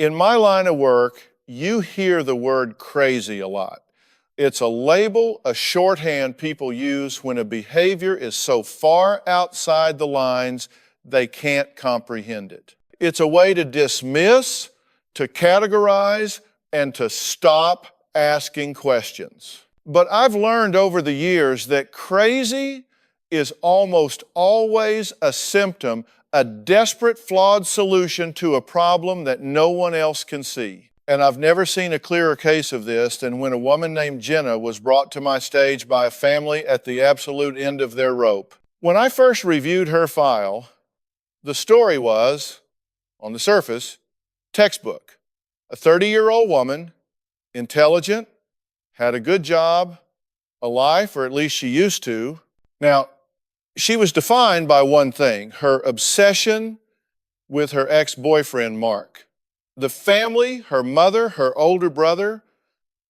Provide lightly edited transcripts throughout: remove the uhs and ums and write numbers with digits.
In my line of work, you hear the word crazy a lot. It's a label, a shorthand people use when a behavior is so far outside the lines they can't comprehend it. It's a way to dismiss, to categorize, and to stop asking questions. But I've learned over the years that crazy is almost always a symptom, a desperate, flawed solution to a problem that no one else can see. And I've never seen a clearer case of this than when a woman named Jenna was brought to my stage by a family at the absolute end of their rope. When I first reviewed her file, the story was, on the surface, textbook. A 30-year-old woman, intelligent, had a good job, a life, or at least she used to. Now, she was defined by one thing, her obsession with her ex-boyfriend, Mark. The family, her mother, her older brother,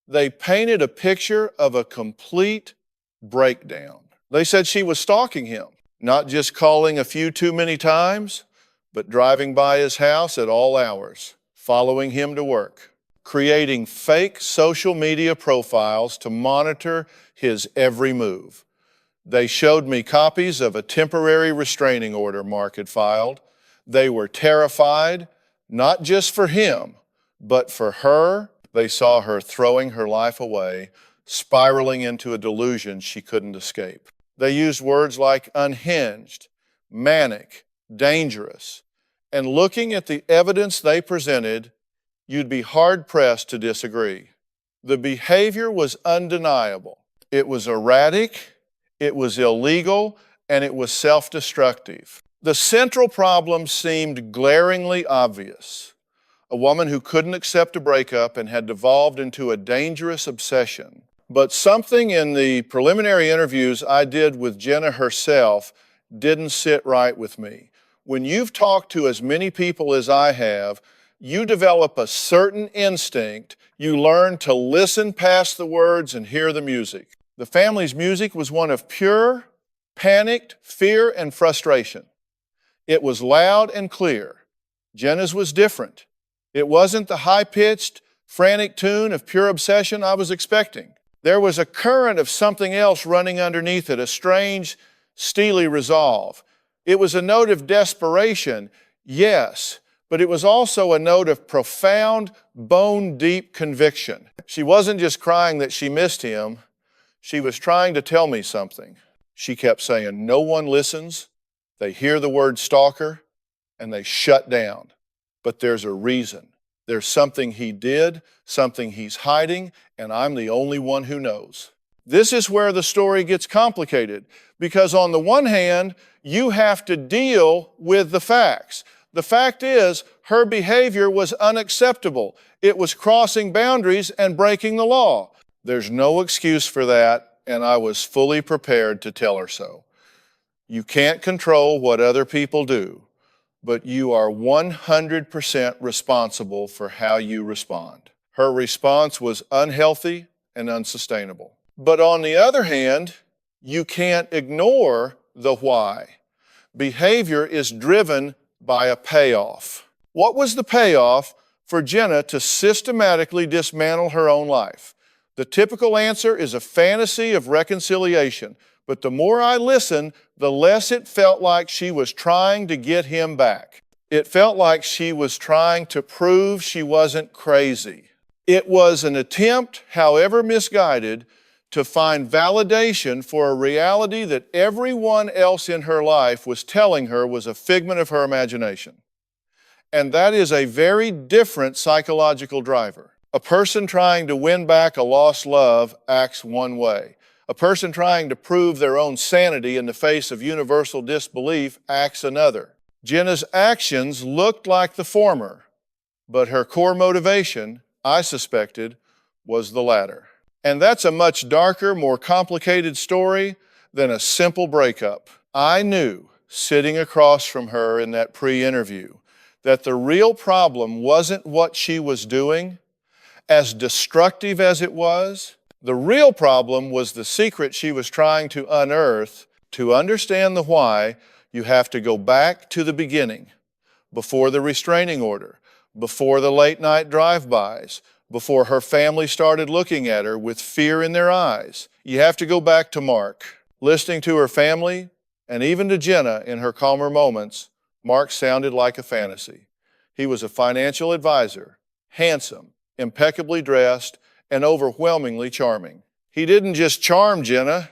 they painted a picture of a complete breakdown. They said she was stalking him, not just calling a few too many times, but driving by his house at all hours, following him to work, creating fake social media profiles to monitor his every move. They showed me copies of a temporary restraining order Mark had filed. They were terrified, not just for him, but for her. They saw her throwing her life away, spiraling into a delusion she couldn't escape. They used words like unhinged, manic, dangerous. And looking at the evidence they presented, you'd be hard-pressed to disagree. The behavior was undeniable. It was erratic, it was illegal, and it was self-destructive. The central problem seemed glaringly obvious. A woman who couldn't accept a breakup and had devolved into a dangerous obsession. But something in the preliminary interviews I did with Jenna herself didn't sit right with me. When you've talked to as many people as I have, you develop a certain instinct. You learn to listen past the words and hear the music. The family's music was one of pure, panicked fear and frustration. It was loud and clear. Jenna's was different. It wasn't the high-pitched, frantic tune of pure obsession I was expecting. There was a current of something else running underneath it, a strange, steely resolve. It was a note of desperation, yes, but it was also a note of profound, bone-deep conviction. She wasn't just crying that she missed him. She was trying to tell me something. She kept saying, no one listens. They hear the word stalker, and they shut down. But there's a reason. There's something he did, something he's hiding, and I'm the only one who knows. This is where the story gets complicated, because on the one hand, you have to deal with the facts. The fact is, her behavior was unacceptable. It was crossing boundaries and breaking the law. There's no excuse for that, and I was fully prepared to tell her so. You can't control what other people do, but you are 100% responsible for how you respond. Her response was unhealthy and unsustainable. But on the other hand, you can't ignore the why. Behavior is driven by a payoff. What was the payoff for Jenna to systematically dismantle her own life? The typical answer is a fantasy of reconciliation, but the more I listened, the less it felt like she was trying to get him back. It felt like she was trying to prove she wasn't crazy. It was an attempt, however misguided, to find validation for a reality that everyone else in her life was telling her was a figment of her imagination. And that is a very different psychological driver. A person trying to win back a lost love acts one way. A person trying to prove their own sanity in the face of universal disbelief acts another. Jenna's actions looked like the former, but her core motivation, I suspected, was the latter. And that's a much darker, more complicated story than a simple breakup. I knew, sitting across from her in that pre-interview, that the real problem wasn't what she was doing, as destructive as it was. The real problem was the secret she was trying to unearth. To understand the why, you have to go back to the beginning, before the restraining order, before the late night drive-bys, before her family started looking at her with fear in their eyes. You have to go back to Mark. Listening to her family, and even to Jenna in her calmer moments, Mark sounded like a fantasy. He was a financial advisor, handsome, impeccably dressed, and overwhelmingly charming. He didn't just charm Jenna,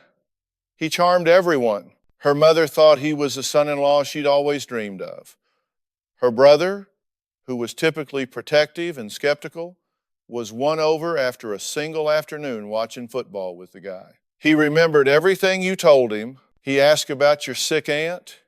he charmed everyone. Her mother thought he was the son-in-law she'd always dreamed of. Her brother, who was typically protective and skeptical, was won over after a single afternoon watching football with the guy. He remembered everything you told him. He asked about your sick aunt.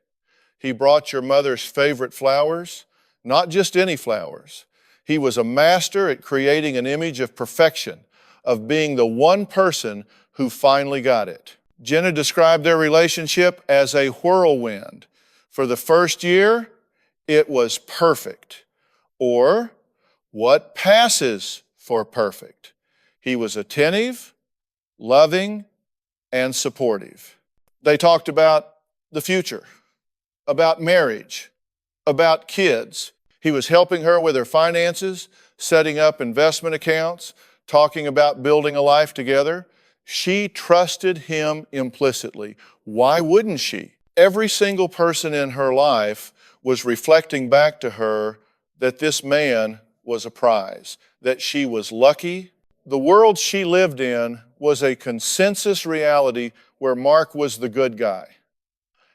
He brought your mother's favorite flowers, not just any flowers. He was a master at creating an image of perfection, of being the one person who finally got it. Jenna described their relationship as a whirlwind. For the first year, it was perfect. Or, what passes for perfect? He was attentive, loving, and supportive. They talked about the future, about marriage, about kids. He was helping her with her finances, setting up investment accounts, talking about building a life together. She trusted him implicitly. Why wouldn't she? Every single person in her life was reflecting back to her that this man was a prize, that she was lucky. The world she lived in was a consensus reality where Mark was the good guy.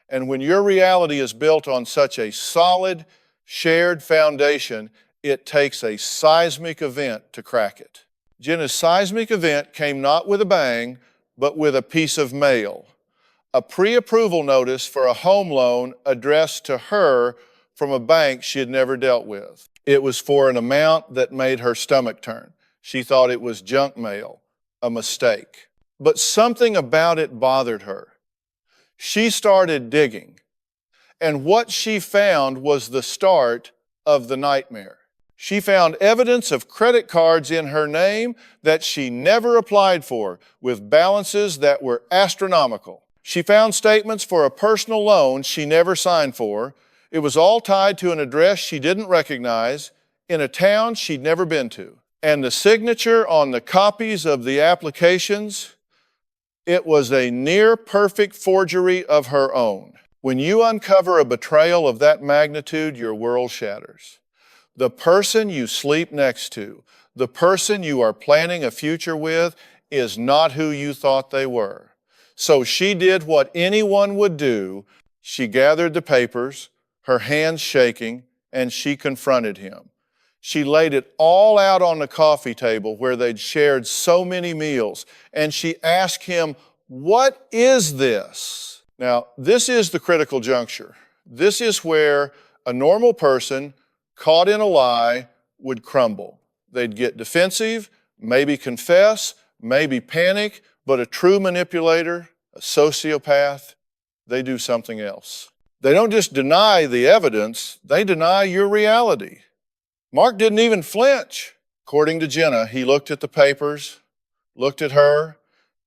And when your reality is built on such a solid, shared foundation, it takes a seismic event to crack it. Jenna's seismic event came not with a bang, but with a piece of mail. A pre-approval notice for a home loan addressed to her from a bank she had never dealt with. It was for an amount that made her stomach turn. She thought it was junk mail, a mistake. But something about it bothered her. She started digging, and what she found was the start of the nightmare. She found evidence of credit cards in her name that she never applied for, with balances that were astronomical. She found statements for a personal loan she never signed for. It was all tied to an address she didn't recognize in a town she'd never been to. And the signature on the copies of the applications, it was a near-perfect forgery of her own. When you uncover a betrayal of that magnitude, your world shatters. The person you sleep next to, the person you are planning a future with, is not who you thought they were. So she did what anyone would do. She gathered the papers, her hands shaking, and she confronted him. She laid it all out on the coffee table where they'd shared so many meals, and she asked him, "What is this?" Now, this is the critical juncture. This is where a normal person caught in a lie would crumble. They'd get defensive, maybe confess, maybe panic, but a true manipulator, a sociopath, they do something else. They don't just deny the evidence, they deny your reality. Mark didn't even flinch. According to Jenna, he looked at the papers, looked at her,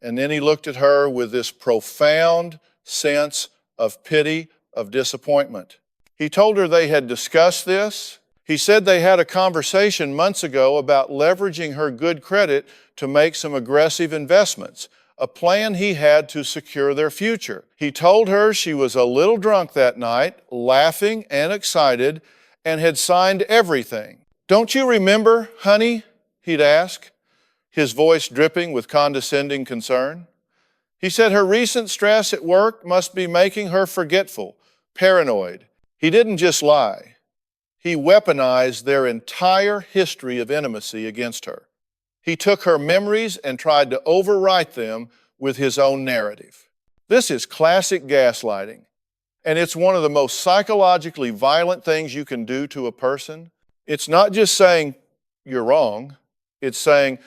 and then he looked at her with this profound sense of pity, of disappointment. He told her they had discussed this. He said they had a conversation months ago about leveraging her good credit to make some aggressive investments, a plan he had to secure their future. He told her she was a little drunk that night, laughing and excited, and had signed everything. "Don't you remember, honey?" he'd ask, his voice dripping with condescending concern. He said her recent stress at work must be making her forgetful, paranoid. He didn't just lie. He weaponized their entire history of intimacy against her. He took her memories and tried to overwrite them with his own narrative. This is classic gaslighting, and it's one of the most psychologically violent things you can do to a person. It's not just saying, "You're wrong." It's saying,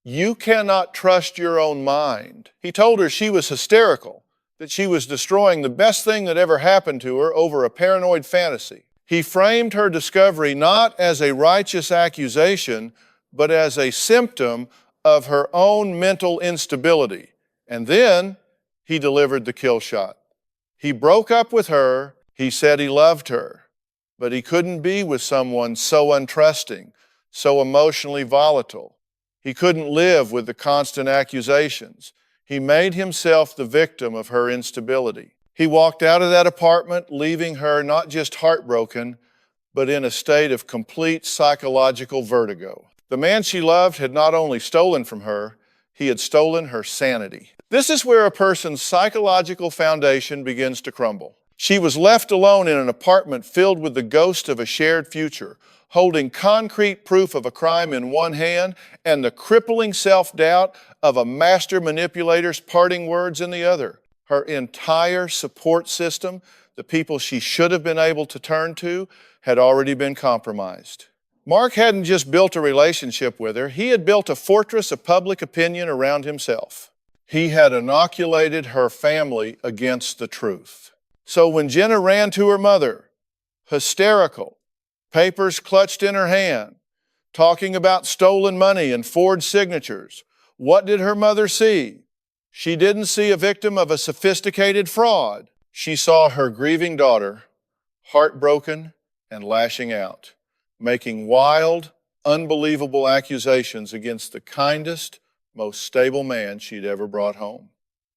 "You cannot trust your own mind." He told her she was hysterical, that she was destroying the best thing that ever happened to her over a paranoid fantasy. He framed her discovery not as a righteous accusation, but as a symptom of her own mental instability. And then he delivered the kill shot. He broke up with her. He said he loved her. but he couldn't be with someone so untrusting, so emotionally volatile. He couldn't live with the constant accusations. He made himself the victim of her instability. He walked out of that apartment, leaving her not just heartbroken, but in a state of complete psychological vertigo. The man she loved had not only stolen from her, he had stolen her sanity. This is where a person's psychological foundation begins to crumble. She was left alone in an apartment filled with the ghost of a shared future, holding concrete proof of a crime in one hand and the crippling self-doubt of a master manipulator's parting words in the other. Her entire support system, the people she should have been able to turn to, had already been compromised. Mark hadn't just built a relationship with her, he had built a fortress of public opinion around himself. He had inoculated her family against the truth. So when Jenna ran to her mother, hysterical, papers clutched in her hand, talking about stolen money and forged signatures, what did her mother see? She didn't see a victim of a sophisticated fraud. She saw her grieving daughter, heartbroken and lashing out, making wild, unbelievable accusations against the kindest, most stable man she'd ever brought home.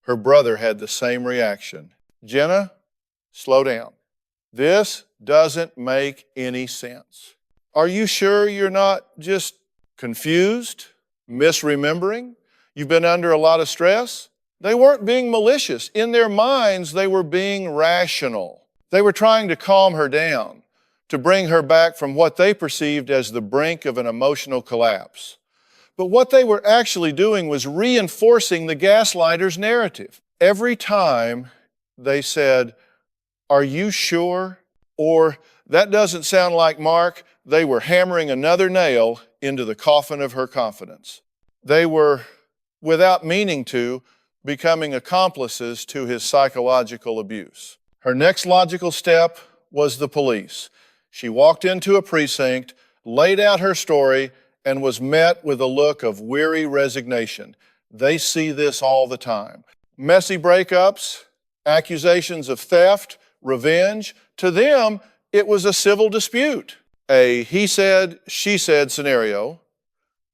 Her brother had the same reaction. Jenna, slow down. This doesn't make any sense. Are you sure you're not just confused, misremembering? You've been under a lot of stress? They weren't being malicious. In their minds, they were being rational. They were trying to calm her down, to bring her back from what they perceived as the brink of an emotional collapse. But what they were actually doing was reinforcing the gaslighter's narrative. Every time they said, "Are you sure?" or "That doesn't sound like Mark," they were hammering another nail into the coffin of her confidence. They were, without meaning to, becoming accomplices to his psychological abuse. Her next logical step was the police. She walked into a precinct, laid out her story, and was met with a look of weary resignation. They see this all the time. Messy breakups, accusations of theft, revenge. To them, it was a civil dispute, a he said, she said scenario.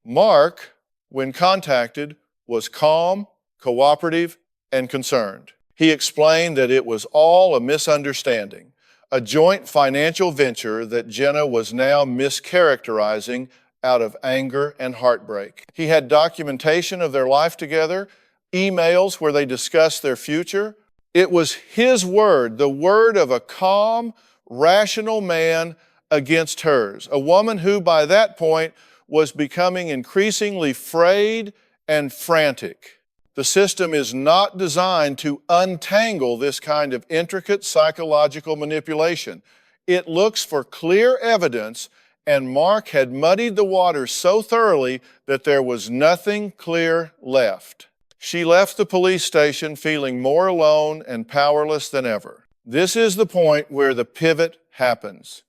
Mark, when contacted, was calm, cooperative, and concerned. He explained that it was all a misunderstanding, a joint financial venture that Jenna was now mischaracterizing out of anger and heartbreak. He had documentation of their life together, emails where they discussed their future. It was his word, the word of a calm, rational man against hers, a woman who by that point was becoming increasingly frayed and frantic. The system is not designed to untangle this kind of intricate psychological manipulation. It looks for clear evidence, and Mark had muddied the waters so thoroughly that there was nothing clear left. She left the police station feeling more alone and powerless than ever. This is the point where the pivot happens.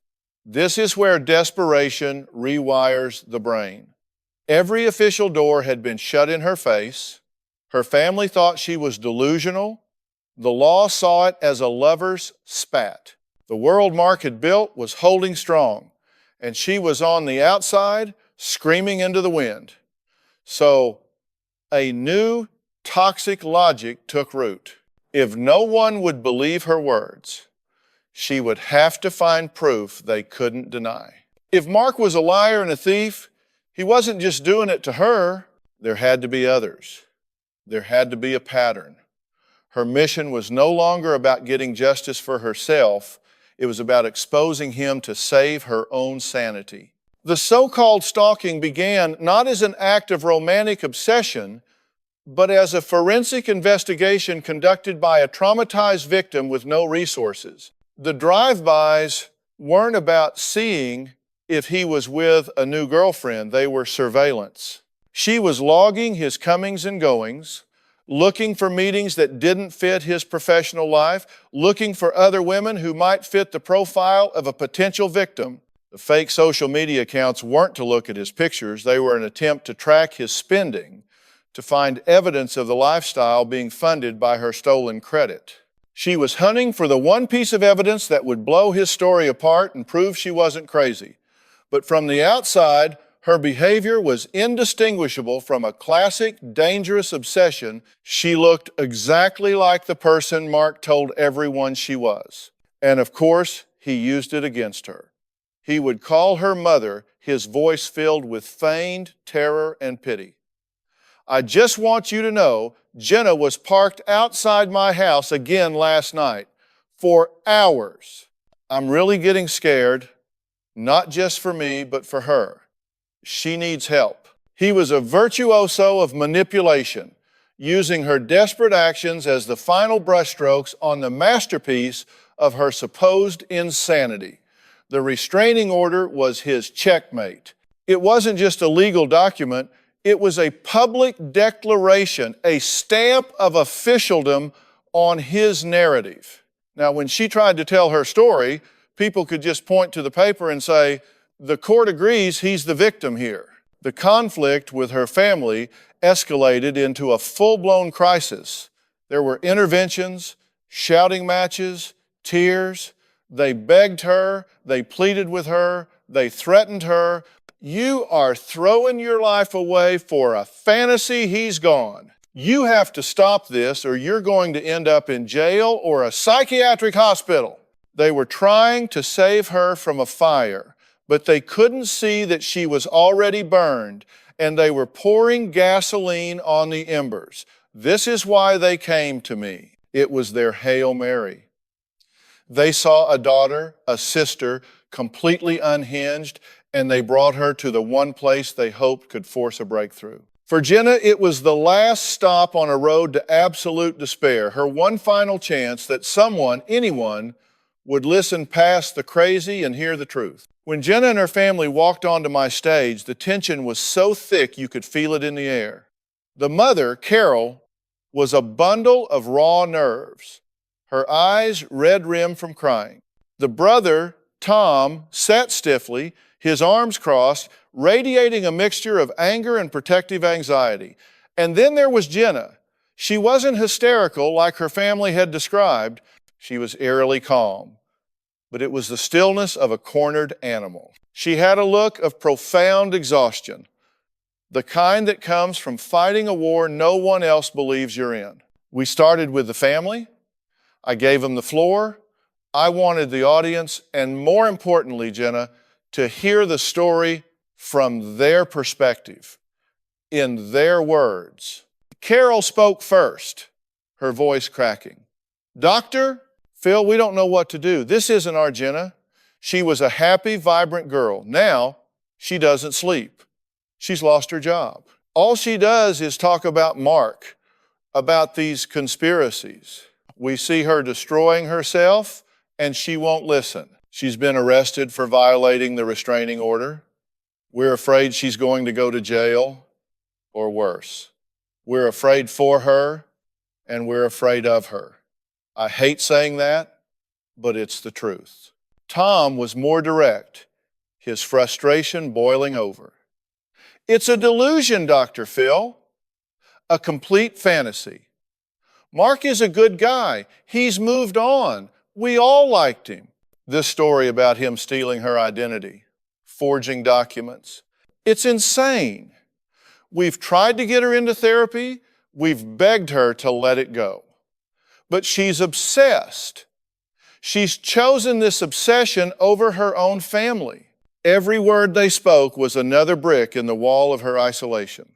This is where desperation rewires the brain. Every official door had been shut in her face. Her family thought she was delusional. The law saw it as a lover's spat. The world Mark had built was holding strong, and she was on the outside, screaming into the wind. So a new toxic logic took root. If no one would believe her words, she would have to find proof they couldn't deny. If Mark was a liar and a thief, he wasn't just doing it to her. There had to be others. There had to be a pattern. Her mission was no longer about getting justice for herself. It was about exposing him to save her own sanity. The so-called stalking began not as an act of romantic obsession, but as a forensic investigation conducted by a traumatized victim with no resources. The drive-bys weren't about seeing if he was with a new girlfriend. They were surveillance. She was logging his comings and goings, looking for meetings that didn't fit his professional life, looking for other women who might fit the profile of a potential victim. The fake social media accounts weren't to look at his pictures. They were an attempt to track his spending, to find evidence of the lifestyle being funded by her stolen credit. She was hunting for the one piece of evidence that would blow his story apart and prove she wasn't crazy. But from the outside, her behavior was indistinguishable from a classic, dangerous obsession. She looked exactly like the person Mark told everyone she was. And of course, he used it against her. He would call her mother, his voice filled with feigned terror and pity. I just want you to know, Jenna was parked outside my house again last night for hours. I'm really getting scared, not just for me, but for her. She needs help. He was a virtuoso of manipulation, using her desperate actions as the final brushstrokes on the masterpiece of her supposed insanity. The restraining order was his checkmate. It wasn't just a legal document, it was a public declaration, a stamp of officialdom on his narrative. Now, when she tried to tell her story, people could just point to the paper and say, the court agrees he's the victim here. The conflict with her family escalated into a full-blown crisis. There were interventions, shouting matches, tears. They begged her, they pleaded with her, they threatened her. You are throwing your life away for a fantasy, he's gone. You have to stop this or you're going to end up in jail or a psychiatric hospital. They were trying to save her from a fire, but they couldn't see that she was already burned, and they were pouring gasoline on the embers. This is why they came to me. It was their Hail Mary. They saw a daughter, a sister, completely unhinged, and they brought her to the one place they hoped could force a breakthrough. For Jenna, it was the last stop on a road to absolute despair, her one final chance that someone, anyone, would listen past the crazy and hear the truth. When Jenna and her family walked onto my stage, the tension was so thick you could feel it in the air. The mother, Carol, was a bundle of raw nerves, her eyes red-rimmed from crying. The brother, Tom, sat stiffly, his arms crossed, radiating a mixture of anger and protective anxiety. And then there was Jenna. She wasn't hysterical like her family had described. She was eerily calm, but it was the stillness of a cornered animal. She had a look of profound exhaustion, the kind that comes from fighting a war no one else believes you're in. We started with the family. I gave them the floor. I wanted the audience, and more importantly, Jenna, to hear the story from their perspective, in their words. Carol spoke first, her voice cracking. Doctor, Phil, we don't know what to do. This isn't our Jenna. She was a happy, vibrant girl. Now, she doesn't sleep. She's lost her job. All she does is talk about Mark, about these conspiracies. We see her destroying herself, and she won't listen. She's been arrested for violating the restraining order. We're afraid she's going to go to jail or worse. We're afraid for her, and we're afraid of her. I hate saying that, but it's the truth. Tom was more direct, his frustration boiling over. It's a delusion, Dr. Phil, a complete fantasy. Mark is a good guy. He's moved on. We all liked him. This story about him stealing her identity, forging documents, it's insane. We've tried to get her into therapy. We've begged her to let it go. But she's obsessed. She's chosen this obsession over her own family. Every word they spoke was another brick in the wall of her isolation.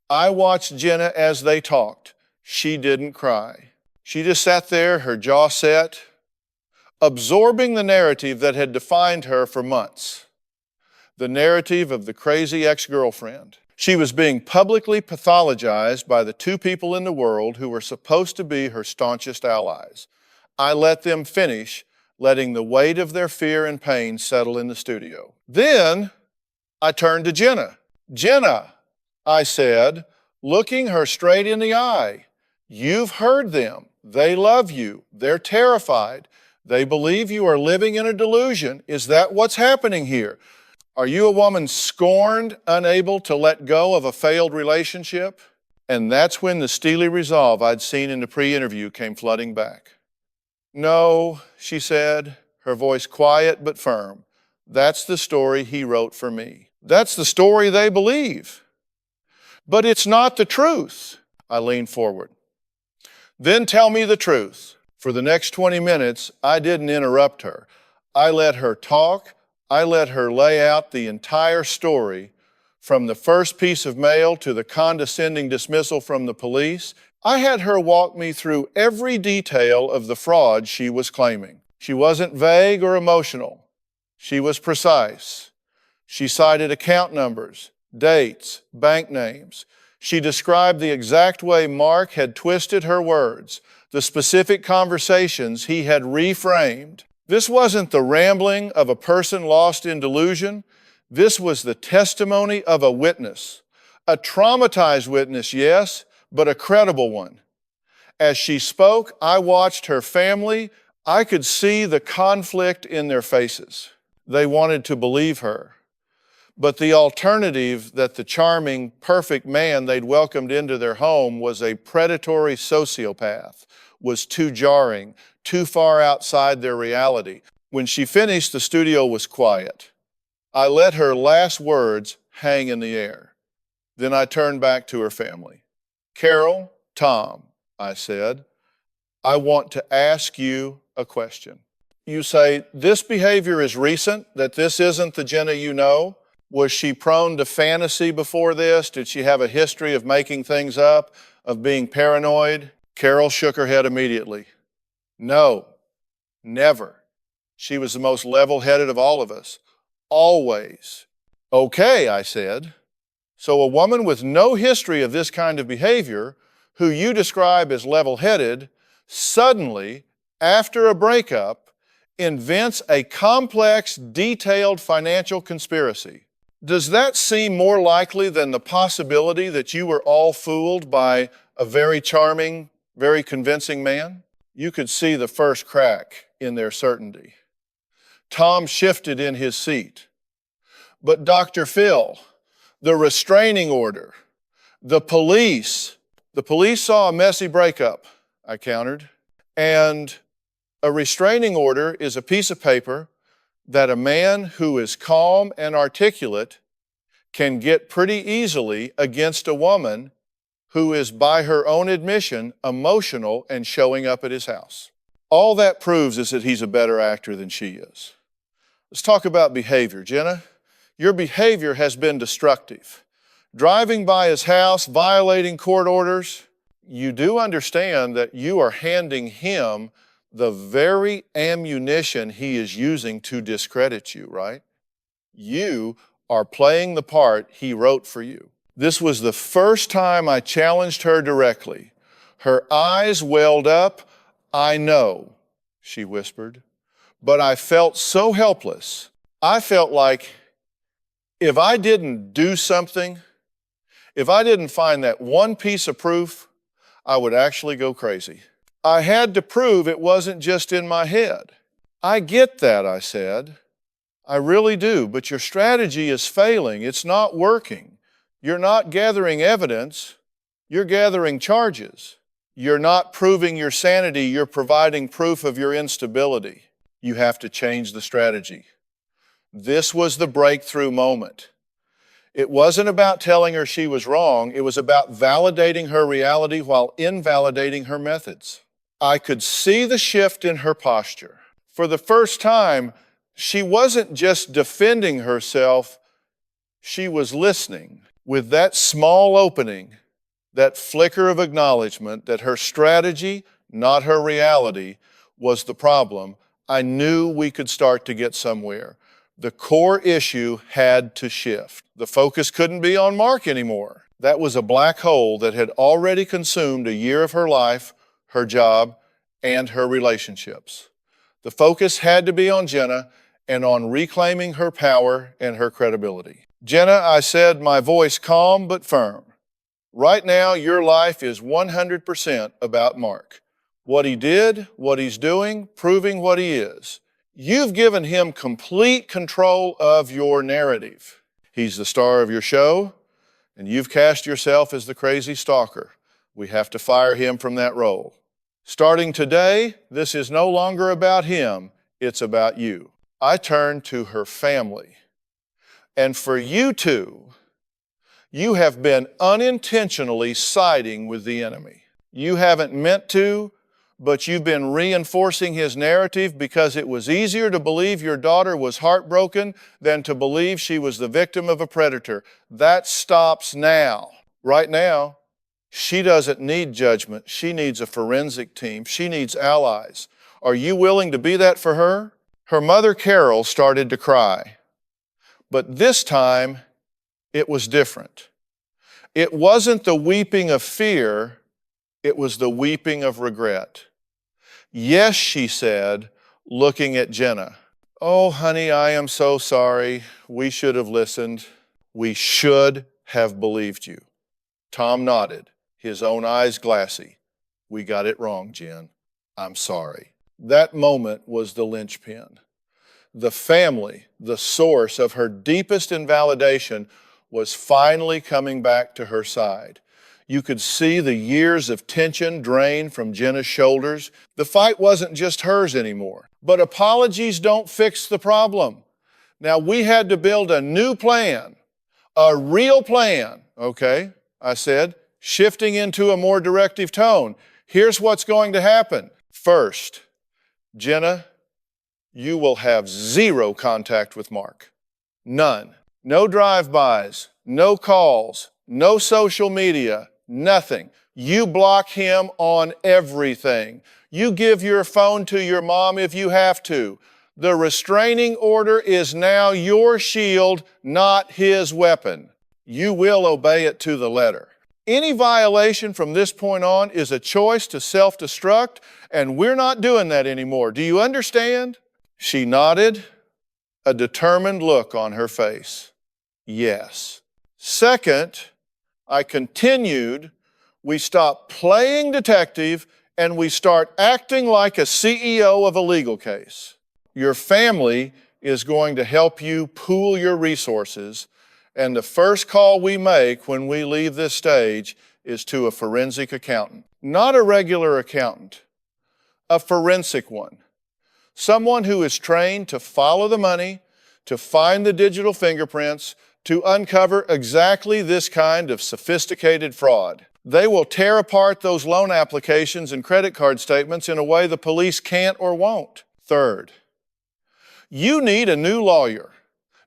I watched Jenna as they talked. She didn't cry. She just sat there, her jaw set, absorbing the narrative that had defined her for months. The narrative of the crazy ex-girlfriend. She was being publicly pathologized by the two people in the world who were supposed to be her staunchest allies. I let them finish, letting the weight of their fear and pain settle in the studio. Then I turned to Jenna. Jenna, I said, looking her straight in the eye, you've heard them. They love you. They're terrified. They believe you are living in a delusion. Is that what's happening here? Are you a woman scorned, unable to let go of a failed relationship? And that's when the steely resolve I'd seen in the pre-interview came flooding back. No, she said, her voice quiet but firm. That's the story he wrote for me. That's the story they believe. But it's not the truth. I leaned forward. Then tell me the truth. For the next 20 minutes, I didn't interrupt her. I let her talk. I let her lay out the entire story, from the first piece of mail to the condescending dismissal from the police. I had her walk me through every detail of the fraud she was claiming. She wasn't vague or emotional. She was precise. She cited account numbers, dates, bank names. She described the exact way Mark had twisted her words, the specific conversations he had reframed. This wasn't the rambling of a person lost in delusion. This was the testimony of a witness. A traumatized witness, yes, but a credible one. As she spoke, I watched her family. I could see the conflict in their faces. They wanted to believe her. But the alternative, that the charming, perfect man they'd welcomed into their home was a predatory sociopath, was too jarring, too far outside their reality. When she finished, the studio was quiet. I let her last words hang in the air. Then I turned back to her family. Carol, Tom, I said, I want to ask you a question. You say, this behavior is recent, that this isn't the Jenna you know. Was she prone to fantasy before this? Did she have a history of making things up, of being paranoid? Carol shook her head immediately. No, never. She was the most level-headed of all of us. Always. Okay, I said. So a woman with no history of this kind of behavior, who you describe as level-headed, suddenly, after a breakup, invents a complex, detailed financial conspiracy. Does that seem more likely than the possibility that you were all fooled by a very charming, very convincing man? You could see the first crack in their certainty. Tom shifted in his seat. But Dr. Phil, the restraining order, the police saw a messy breakup, I countered. And a restraining order is a piece of paper that a man who is calm and articulate can get pretty easily against a woman who is, by her own admission, emotional and showing up at his house. All that proves is that he's a better actor than she is. Let's talk about behavior. Jenna, your behavior has been destructive. Driving by his house, violating court orders, you do understand that you are handing him the very ammunition he is using to discredit you, right? You are playing the part he wrote for you. This was the first time I challenged her directly. Her eyes welled up. I know, she whispered, but I felt so helpless. I felt like if I didn't do something, if I didn't find that one piece of proof, I would actually go crazy. I had to prove it wasn't just in my head. I get that, I said. I really do, but your strategy is failing. It's not working. You're not gathering evidence. You're gathering charges. You're not proving your sanity. You're providing proof of your instability. You have to change the strategy. This was the breakthrough moment. It wasn't about telling her she was wrong. It was about validating her reality while invalidating her methods. I could see the shift in her posture. For the first time, she wasn't just defending herself, she was listening. With that small opening, that flicker of acknowledgement that her strategy, not her reality, was the problem, I knew we could start to get somewhere. The core issue had to shift. The focus couldn't be on Mark anymore. That was a black hole that had already consumed a year of her life, her job, and her relationships. The focus had to be on Jenna and on reclaiming her power and her credibility. Jenna, I said, my voice calm but firm. Right now, your life is 100% about Mark. What he did, what he's doing, proving what he is. You've given him complete control of your narrative. He's the star of your show, and you've cast yourself as the crazy stalker. We have to fire him from that role. Starting today, this is no longer about him, it's about you. I turned to her family. And for you two, you have been unintentionally siding with the enemy. You haven't meant to, but you've been reinforcing his narrative because it was easier to believe your daughter was heartbroken than to believe she was the victim of a predator. That stops now. Right now, she doesn't need judgment. She needs a forensic team. She needs allies. Are you willing to be that for her? Her mother, Carol, started to cry. But this time, it was different. It wasn't the weeping of fear, it was the weeping of regret. Yes, she said, looking at Jenna. Oh, honey, I am so sorry. We should have listened. We should have believed you. Tom nodded, his own eyes glassy. We got it wrong, Jen. I'm sorry. That moment was the linchpin. The family, the source of her deepest invalidation, was finally coming back to her side. You could see the years of tension drain from Jenna's shoulders. The fight wasn't just hers anymore. But apologies don't fix the problem. Now, we had to build a new plan, a real plan, okay? I said, shifting into a more directive tone. Here's what's going to happen. First, Jenna, you will have zero contact with Mark. None. No drive-bys, no calls, no social media, nothing. You block him on everything. You give your phone to your mom if you have to. The restraining order is now your shield, not his weapon. You will obey it to the letter. Any violation from this point on is a choice to self-destruct, and we're not doing that anymore. Do you understand? She nodded, a determined look on her face. Yes. Second, I continued, we stop playing detective and we start acting like a CEO of a legal case. Your family is going to help you pool your resources, and the first call we make when we leave this stage is to a forensic accountant. Not a regular accountant, a forensic one. Someone who is trained to follow the money, to find the digital fingerprints, to uncover exactly this kind of sophisticated fraud. They will tear apart those loan applications and credit card statements in a way the police can't or won't. Third, you need a new lawyer.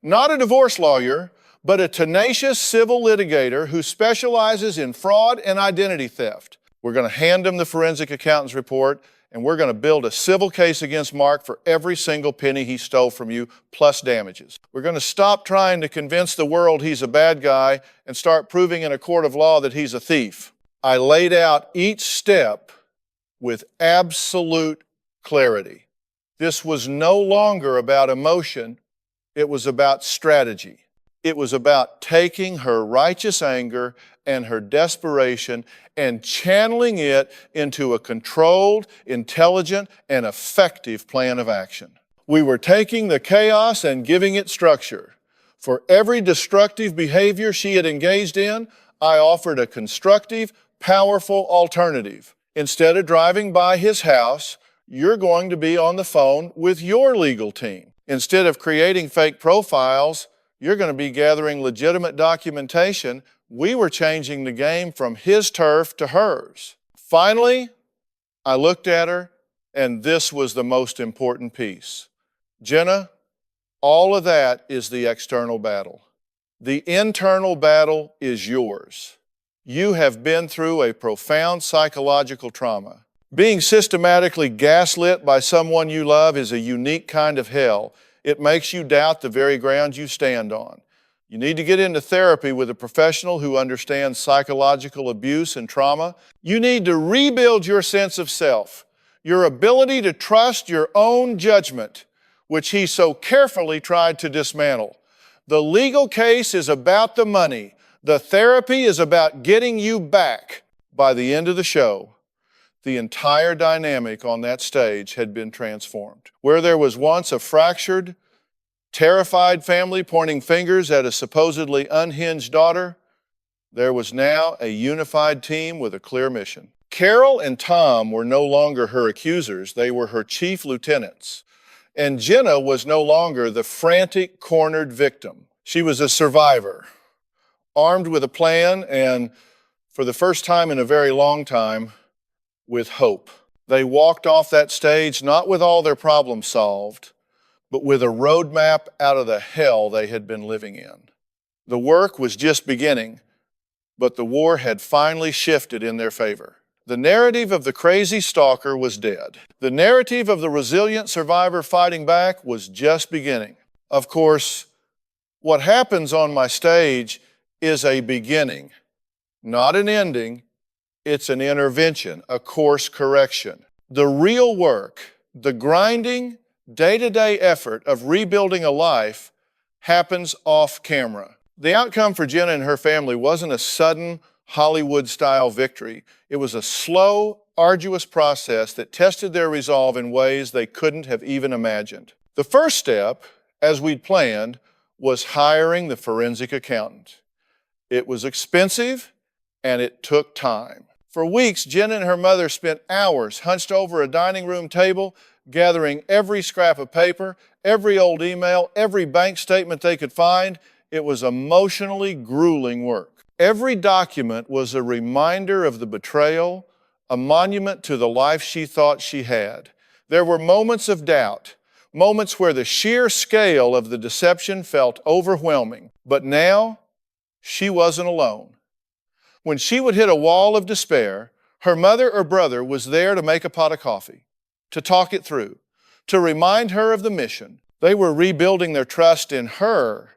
Not a divorce lawyer, but a tenacious civil litigator who specializes in fraud and identity theft. We're going to hand him the forensic accountant's report, and we're going to build a civil case against Mark for every single penny he stole from you, plus damages. We're going to stop trying to convince the world he's a bad guy and start proving in a court of law that he's a thief. I laid out each step with absolute clarity. This was no longer about emotion, it was about strategy. It was about taking her righteous anger and her desperation and channeling it into a controlled, intelligent, and effective plan of action. We were taking the chaos and giving it structure. For every destructive behavior she had engaged in, I offered a constructive, powerful alternative. Instead of driving by his house, you're going to be on the phone with your legal team. Instead of creating fake profiles, you're going to be gathering legitimate documentation. We were changing the game from his turf to hers. Finally, I looked at her, and this was the most important piece. Jenna, all of that is the external battle. The internal battle is yours. You have been through a profound psychological trauma. Being systematically gaslit by someone you love is a unique kind of hell. It makes you doubt the very ground you stand on. You need to get into therapy with a professional who understands psychological abuse and trauma. You need to rebuild your sense of self, your ability to trust your own judgment, which he so carefully tried to dismantle. The legal case is about the money. The therapy is about getting you back. By the end of the show, the entire dynamic on that stage had been transformed. Where there was once a fractured, terrified family pointing fingers at a supposedly unhinged daughter, there was now a unified team with a clear mission. Carol and Tom were no longer her accusers, they were her chief lieutenants. And Jenna was no longer the frantic, cornered victim. She was a survivor, armed with a plan, and for the first time in a very long time, with hope. They walked off that stage not with all their problems solved, but with a roadmap out of the hell they had been living in. The work was just beginning, but the war had finally shifted in their favor. The narrative of the crazy stalker was dead. The narrative of the resilient survivor fighting back was just beginning. Of course, what happens on my stage is a beginning, not an ending. It's an intervention, a course correction. The real work, the grinding, day-to-day effort of rebuilding a life happens off camera. The outcome for Jenna and her family wasn't a sudden Hollywood-style victory. It was a slow, arduous process that tested their resolve in ways they couldn't have even imagined. The first step, as we'd planned, was hiring the forensic accountant. It was expensive, and it took time. For weeks, Jenna and her mother spent hours hunched over a dining room table, gathering every scrap of paper, every old email, every bank statement they could find. It was emotionally grueling work. Every document was a reminder of the betrayal, a monument to the life she thought she had. There were moments of doubt, moments where the sheer scale of the deception felt overwhelming. But now, she wasn't alone. When she would hit a wall of despair, her mother or brother was there to make a pot of coffee, to talk it through, to remind her of the mission. They were rebuilding their trust in her,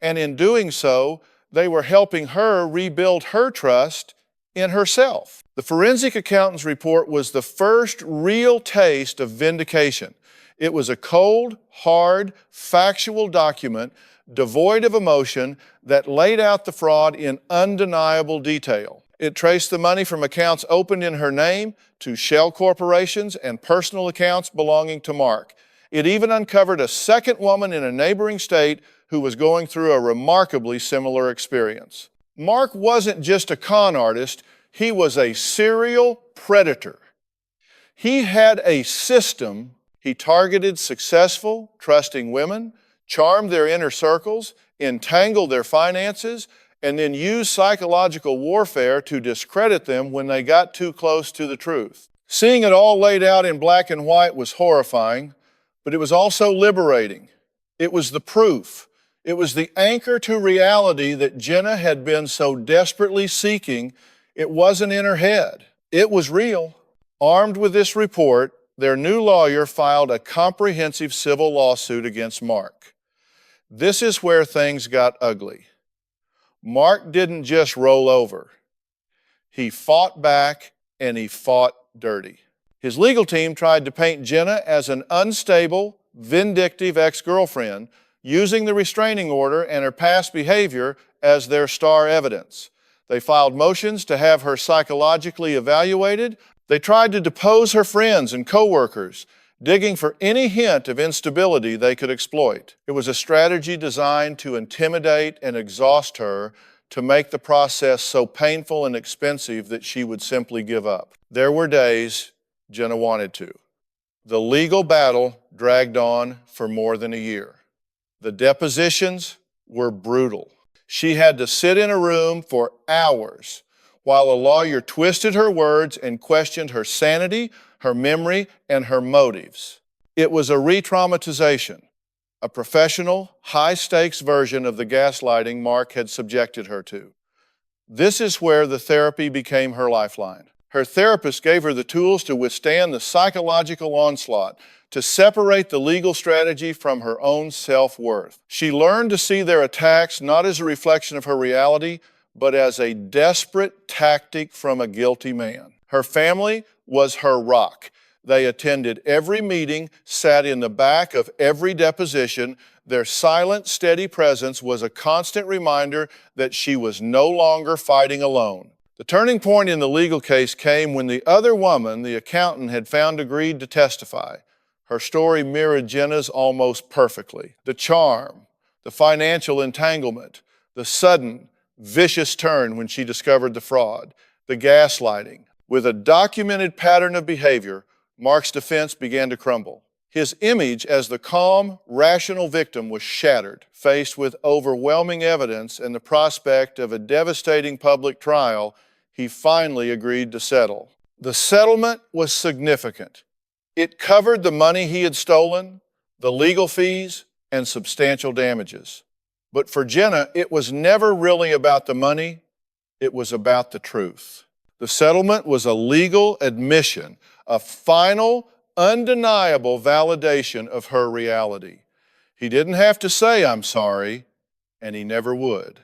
and in doing so, they were helping her rebuild her trust in herself. The forensic accountant's report was the first real taste of vindication. It was a cold, hard, factual document devoid of emotion that laid out the fraud in undeniable detail. It traced the money from accounts opened in her name to shell corporations and personal accounts belonging to Mark. It even uncovered a second woman in a neighboring state who was going through a remarkably similar experience. Mark wasn't just a con artist, he was a serial predator. He had a system. He targeted successful, trusting women, charmed their inner circles, entangled their finances, and then used psychological warfare to discredit them when they got too close to the truth. Seeing it all laid out in black and white was horrifying, but it was also liberating. It was the proof. It was the anchor to reality that Jenna had been so desperately seeking. It wasn't in her head. It was real. Armed with this report, their new lawyer filed a comprehensive civil lawsuit against Mark. This is where things got ugly. Mark didn't just roll over. He fought back, and he fought dirty. His legal team tried to paint Jenna as an unstable, vindictive ex-girlfriend, using the restraining order and her past behavior as their star evidence. They filed motions to have her psychologically evaluated. They tried to depose her friends and coworkers, digging for any hint of instability they could exploit. It was a strategy designed to intimidate and exhaust her, to make the process so painful and expensive that she would simply give up. There were days Jenna wanted to. The legal battle dragged on for more than a year. The depositions were brutal. She had to sit in a room for hours while a lawyer twisted her words and questioned her sanity, her memory, and her motives. It was a re-traumatization, a professional, high-stakes version of the gaslighting Mark had subjected her to. This is where the therapy became her lifeline. Her therapist gave her the tools to withstand the psychological onslaught, to separate the legal strategy from her own self-worth. She learned to see their attacks not as a reflection of her reality, but as a desperate tactic from a guilty man. Her family was her rock. They attended every meeting, sat in the back of every deposition. Their silent, steady presence was a constant reminder that she was no longer fighting alone. The turning point in the legal case came when the other woman, the accountant, had found agreed to testify. Her story mirrored Jenna's almost perfectly. The charm, the financial entanglement, the sudden, vicious turn when she discovered the fraud, the gaslighting, With a documented pattern of behavior, Mark's defense began to crumble. His image as the calm, rational victim was shattered. Faced with overwhelming evidence and the prospect of a devastating public trial, he finally agreed to settle. The settlement was significant. It covered the money he had stolen, the legal fees, and substantial damages. But for Jenna, it was never really about the money, it was about the truth. The settlement was a legal admission, a final, undeniable validation of her reality. He didn't have to say, "I'm sorry," and he never would.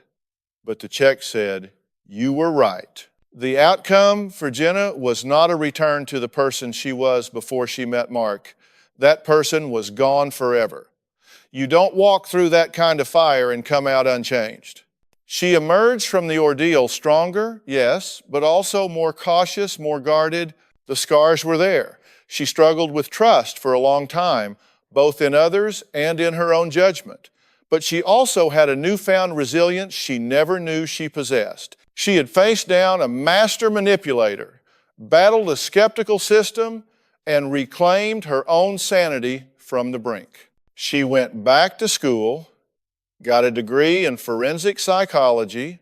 But the check said, "You were right." The outcome for Jenna was not a return to the person she was before she met Mark. That person was gone forever. You don't walk through that kind of fire and come out unchanged. She emerged from the ordeal stronger, yes, but also more cautious, more guarded. The scars were there. She struggled with trust for a long time, both in others and in her own judgment. But she also had a newfound resilience she never knew she possessed. She had faced down a master manipulator, battled a skeptical system, and reclaimed her own sanity from the brink. She went back to school, got a degree in forensic psychology,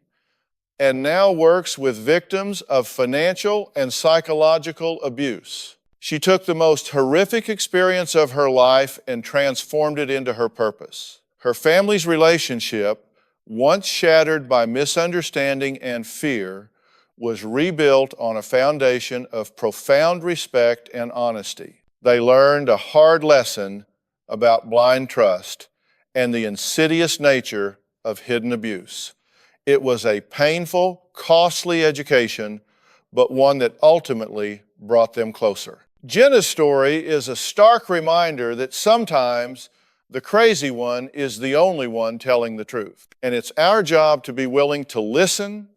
and now works with victims of financial and psychological abuse. She took the most horrific experience of her life and transformed it into her purpose. Her family's relationship, once shattered by misunderstanding and fear, was rebuilt on a foundation of profound respect and honesty. They learned a hard lesson about blind trust and the insidious nature of hidden abuse. It was a painful, costly education, but one that ultimately brought them closer. Jenna's story is a stark reminder that sometimes the crazy one is the only one telling the truth. And it's our job to be willing to listen,